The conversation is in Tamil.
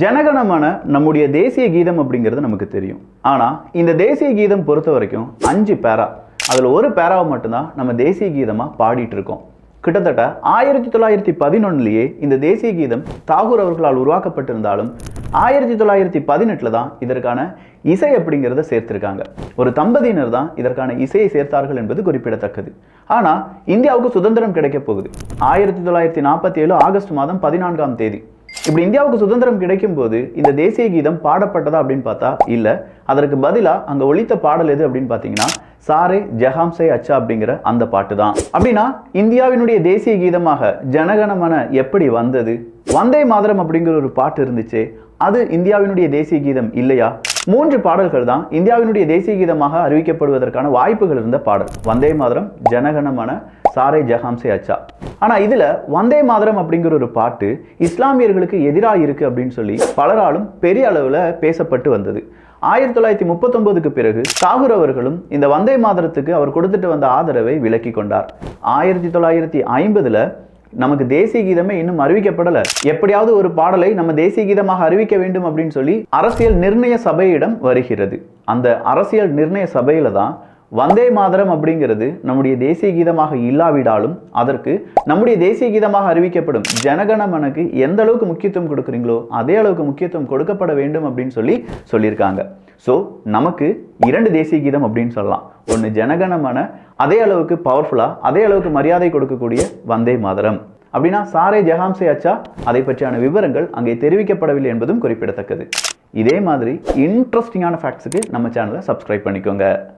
ஜனகணமன நம்முடைய தேசிய கீதம் அப்படிங்கிறது நமக்கு தெரியும். ஆனா இந்த தேசிய கீதம் பொறுத்த வரைக்கும் 5 பேரா, அதுல ஒரு பேராவை மட்டும்தான் நம்ம தேசிய கீதமா பாடிட்டு இருக்கோம். கிட்டத்தட்ட 1911 இந்த தேசிய கீதம் தாகூர் அவர்களால் உருவாக்கப்பட்டிருந்தாலும் 1918 தான் இதற்கான இசை அப்படிங்கிறத சேர்த்திருக்காங்க. ஒரு தம்பதியினர் தான் இதற்கான இசையை சேர்த்தார்கள் என்பது குறிப்பிடத்தக்கது. ஆனா இந்தியாவுக்கு சுதந்திரம் கிடைக்க போகுது 1947 ஆகஸ்ட் மாதம் 14ஆம் தேதி. இப்படி இந்தியாவுக்கு சுதந்திரம் கிடைக்கும் போது இந்த தேசிய கீதம் பாடப்பட்டதா அப்படின்னு பார்த்தா இல்ல. அதற்கு பதிலா அங்க ஒலித்த பாடல் எது அப்படின்னு பாத்தீங்கன்னா சாரே ஜஹாம்சே அச்சா அப்படிங்கிற அந்த பாட்டு தான். அப்படின்னா இந்தியாவினுடைய தேசிய கீதமாக ஜனகணமன எப்படி வந்தது? வந்தே மாதரம் அப்படிங்கிற ஒரு பாட்டு இருந்துச்சு, அது இந்தியாவினுடைய தேசிய கீதம் இல்லையா? 3 பாடல்கள் தான் இந்தியாவினுடைய தேசிய கீதமாக அறிவிக்கப்படுவதற்கான வாய்ப்புகள் இருந்த பாடல். வந்தே மாதரம், ஜனகணமன, சாரே ஜஹாம்சே அச்சா. ஆனா இதுல வந்தே மாதரம் அப்படிங்கிற ஒரு பாட்டு இஸ்லாமியர்களுக்கு எதிராக இருக்கு அப்படின்னு சொல்லி பலராலும் பெரிய அளவுல பேசப்பட்டு வந்தது. 1939க்கு பிறகு தாகூர் அவர்களும் இந்த வந்தே மாதரத்துக்கு அவர் கொடுத்துட்டு வந்த ஆதரவை விலக்கி கொண்டார். 1950ல நமக்கு தேசிய கீதமே இன்னும் அறிவிக்கப்படல, எப்படியாவது ஒரு பாடலை நம்ம தேசிய கீதமாக அறிவிக்க வேண்டும் அப்படின்னு சொல்லி அரசியல் நிர்ணய சபையிடம் வருகிறது. அந்த அரசியல் நிர்ணய சபையில தான் வந்தே மாதரம் அப்படிங்கிறது நம்முடைய தேசிய கீதமாக இல்லாவிடாலும் அதற்கு நம்முடைய தேசிய கீதமாக அறிவிக்கப்படும் ஜனகணமனுக்கு எந்த அளவுக்கு முக்கியத்துவம் கொடுக்குறீங்களோ அதே அளவுக்கு முக்கியத்துவம் கொடுக்கப்பட வேண்டும் அப்படின்னு சொல்லியிருக்காங்க. ஸோ நமக்கு 2 தேசிய கீதம் அப்படின்னு சொல்லலாம். ஒன்று ஜனகணமன, அதே அளவுக்கு பவர்ஃபுல்லா அதே அளவுக்கு மரியாதை கொடுக்கக்கூடிய வந்தே மாதரம். அப்படின்னா சாரே ஜஹாம்சே அச்சா அதை பற்றியான விவரங்கள் அங்கே தெரிவிக்கப்படவில்லை என்பதும் குறிப்பிடத்தக்கது. இதே மாதிரி இன்ட்ரெஸ்டிங்கான ஃபேக்ட்ஸுக்கு நம்ம சேனலை சப்ஸ்கிரைப் பண்ணிக்கோங்க.